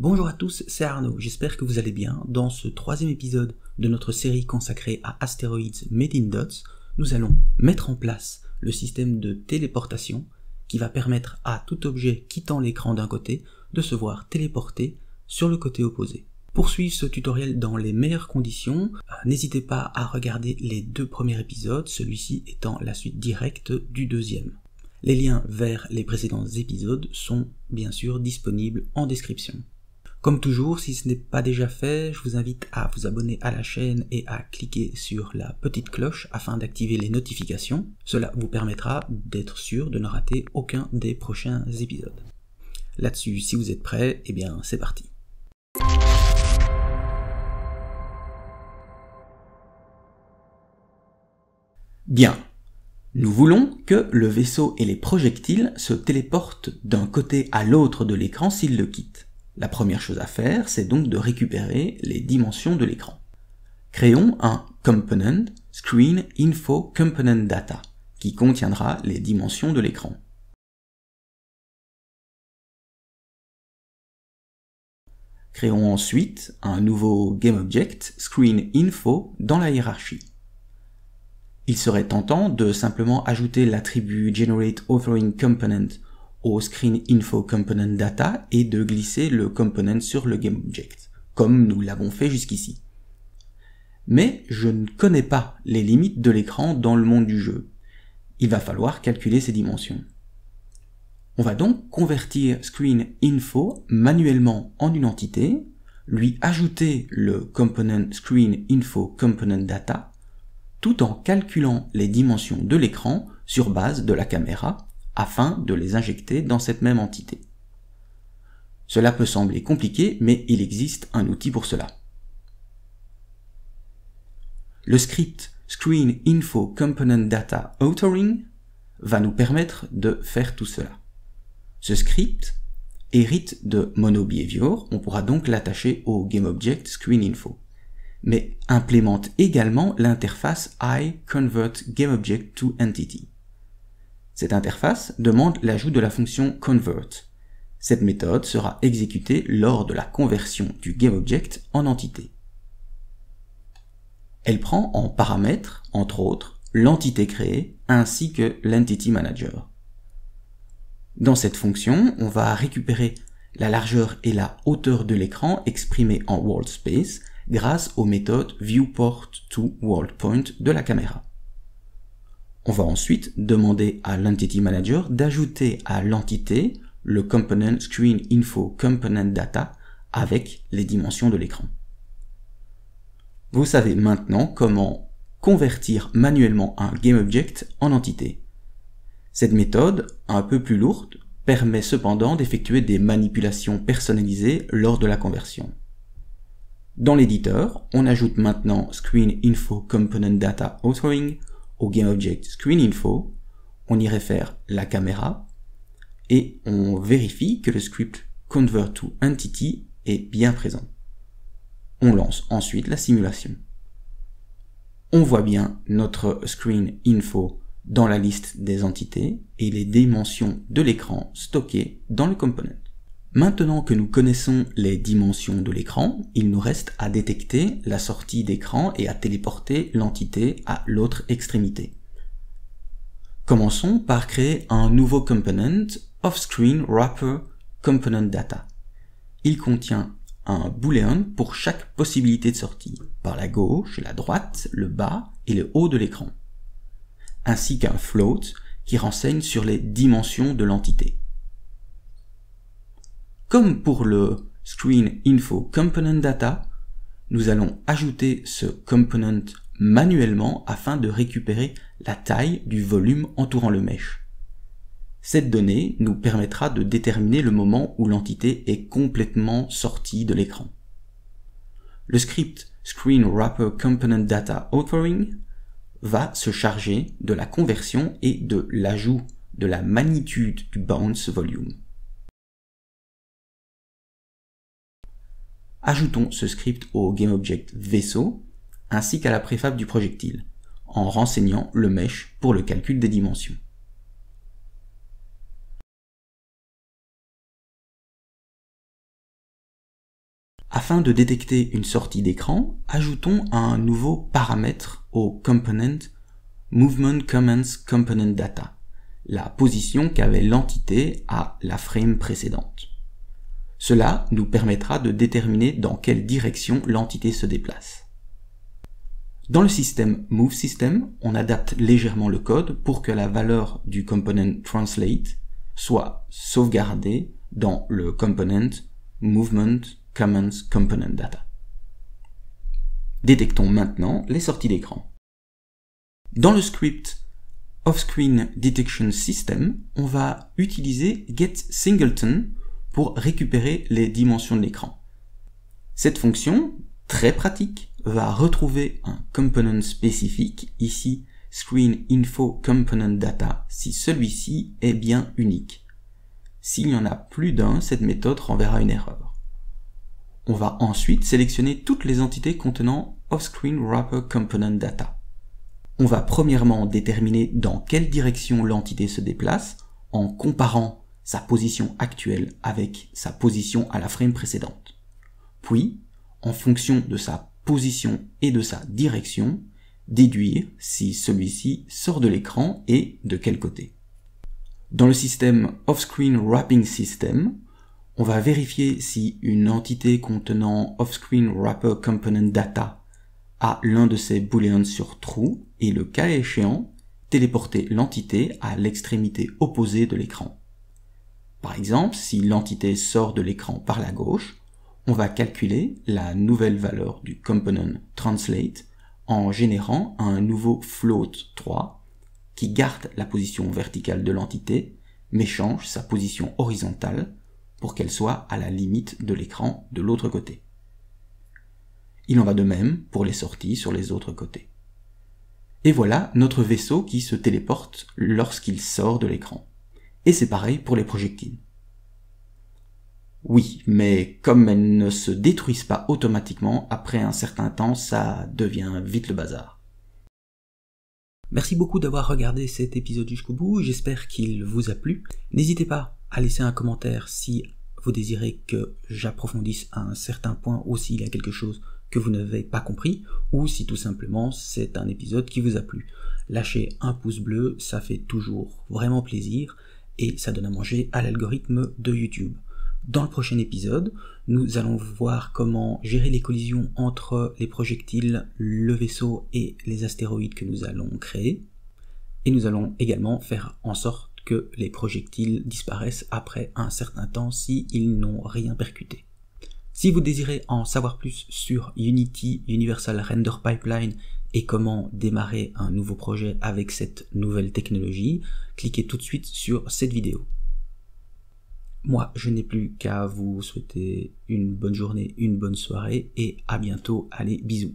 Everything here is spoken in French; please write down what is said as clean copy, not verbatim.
Bonjour à tous, c'est Arnaud, j'espère que vous allez bien. Dans ce troisième épisode de notre série consacrée à Asteroids Made in Dots, nous allons mettre en place le système de téléportation qui va permettre à tout objet quittant l'écran d'un côté de se voir téléporté sur le côté opposé. Pour suivre ce tutoriel dans les meilleures conditions, n'hésitez pas à regarder les deux premiers épisodes, celui-ci étant la suite directe du deuxième. Les liens vers les précédents épisodes sont bien sûr disponibles en description. Comme toujours, si ce n'est pas déjà fait, je vous invite à vous abonner à la chaîne et à cliquer sur la petite cloche afin d'activer les notifications. Cela vous permettra d'être sûr de ne rater aucun des prochains épisodes. Là-dessus, si vous êtes prêts, eh bien c'est parti. Bien. Nous voulons que le vaisseau et les projectiles se téléportent d'un côté à l'autre de l'écran s'ils le quittent. La première chose à faire, c'est donc de récupérer les dimensions de l'écran. Créons un component Screen Info Component Data qui contiendra les dimensions de l'écran. Créons ensuite un nouveau GameObject Screen Info dans la hiérarchie. Il serait tentant de simplement ajouter l'attribut Generate Authoring Component au Screen Info Component Data et de glisser le component sur le GameObject, comme nous l'avons fait jusqu'ici. Mais je ne connais pas les limites de l'écran dans le monde du jeu. Il va falloir calculer ses dimensions. On va donc convertir Screen Info manuellement en une entité, lui ajouter le component Screen Info Component Data, tout en calculant les dimensions de l'écran sur base de la caméra, afin de les injecter dans cette même entité. Cela peut sembler compliqué, mais il existe un outil pour cela. Le script Screen Info Component Data Authoring va nous permettre de faire tout cela. Ce script hérite de MonoBehavior, on pourra donc l'attacher au GameObject Screen Info, mais implémente également l'interface iConvertGameObject to Entity. Cette interface demande l'ajout de la fonction convert. Cette méthode sera exécutée lors de la conversion du GameObject en entité. Elle prend en paramètre, entre autres, l'entité créée ainsi que l'Entity Manager. Dans cette fonction, on va récupérer la largeur et la hauteur de l'écran exprimées en world space grâce aux méthodes viewPort2WorldPoint de la caméra. On va ensuite demander à l'Entity Manager d'ajouter à l'entité le component Screen Info Component Data avec les dimensions de l'écran. Vous savez maintenant comment convertir manuellement un GameObject en entité. Cette méthode, un peu plus lourde, permet cependant d'effectuer des manipulations personnalisées lors de la conversion. Dans l'éditeur, on ajoute maintenant Screen Info Component Data Authoring au GameObject Screen Info, on y réfère la caméra et on vérifie que le script Convert to Entity est bien présent. On lance ensuite la simulation. On voit bien notre Screen Info dans la liste des entités et les dimensions de l'écran stockées dans le component. Maintenant que nous connaissons les dimensions de l'écran, il nous reste à détecter la sortie d'écran et à téléporter l'entité à l'autre extrémité. Commençons par créer un nouveau component Off-Screen Wrapper Component Data. Il contient un booléen pour chaque possibilité de sortie, par la gauche, la droite, le bas et le haut de l'écran, ainsi qu'un float qui renseigne sur les dimensions de l'entité. Comme pour le Screen Info Component Data, nous allons ajouter ce component manuellement afin de récupérer la taille du volume entourant le mesh. Cette donnée nous permettra de déterminer le moment où l'entité est complètement sortie de l'écran. Le script Screen Wrapper Component Data Authoring va se charger de la conversion et de l'ajout de la magnitude du bounce volume. Ajoutons ce script au GameObject vaisseau ainsi qu'à la préfab du projectile, en renseignant le mesh pour le calcul des dimensions. Afin de détecter une sortie d'écran, ajoutons un nouveau paramètre au component Movement Comments Component Data, la position qu'avait l'entité à la frame précédente. Cela nous permettra de déterminer dans quelle direction l'entité se déplace. Dans le système MoveSystem, on adapte légèrement le code pour que la valeur du component Translate soit sauvegardée dans le component Movement Comments Component Data. Détectons maintenant les sorties d'écran. Dans le script Offscreen Detection System, on va utiliser getSingleton pour récupérer les dimensions de l'écran. Cette fonction, très pratique, va retrouver un component spécifique, ici ScreenInfoComponentData, si celui-ci est bien unique. S'il y en a plus d'un, cette méthode renverra une erreur. On va ensuite sélectionner toutes les entités contenant OffscreenWrapperComponentData. On va premièrement déterminer dans quelle direction l'entité se déplace en comparant sa position actuelle avec sa position à la frame précédente. Puis, en fonction de sa position et de sa direction, déduire si celui-ci sort de l'écran et de quel côté. Dans le système Offscreen Wrapping System, on va vérifier si une entité contenant OffscreenWrapperComponentData a l'un de ces booleans sur true et le cas échéant, téléporter l'entité à l'extrémité opposée de l'écran. Par exemple, si l'entité sort de l'écran par la gauche, on va calculer la nouvelle valeur du component Translate en générant un nouveau float 3 qui garde la position verticale de l'entité mais change sa position horizontale pour qu'elle soit à la limite de l'écran de l'autre côté. Il en va de même pour les sorties sur les autres côtés. Et voilà notre vaisseau qui se téléporte lorsqu'il sort de l'écran. Et c'est pareil pour les projectiles. Oui, mais comme elles ne se détruisent pas automatiquement, après un certain temps, ça devient vite le bazar. Merci beaucoup d'avoir regardé cet épisode jusqu'au bout, j'espère qu'il vous a plu. N'hésitez pas à laisser un commentaire si vous désirez que j'approfondisse à un certain point ou s'il y a quelque chose que vous n'avez pas compris, ou si tout simplement c'est un épisode qui vous a plu. Lâchez un pouce bleu, ça fait toujours vraiment plaisir, et ça donne à manger à l'algorithme de YouTube. Dans le prochain épisode, nous allons voir comment gérer les collisions entre les projectiles, le vaisseau et les astéroïdes que nous allons créer. Et nous allons également faire en sorte que les projectiles disparaissent après un certain temps s'ils n'ont rien percuté. Si vous désirez en savoir plus sur Unity Universal Render Pipeline et comment démarrer un nouveau projet avec cette nouvelle technologie, cliquez tout de suite sur cette vidéo. Moi, je n'ai plus qu'à vous souhaiter une bonne journée, une bonne soirée et à bientôt. Allez, bisous.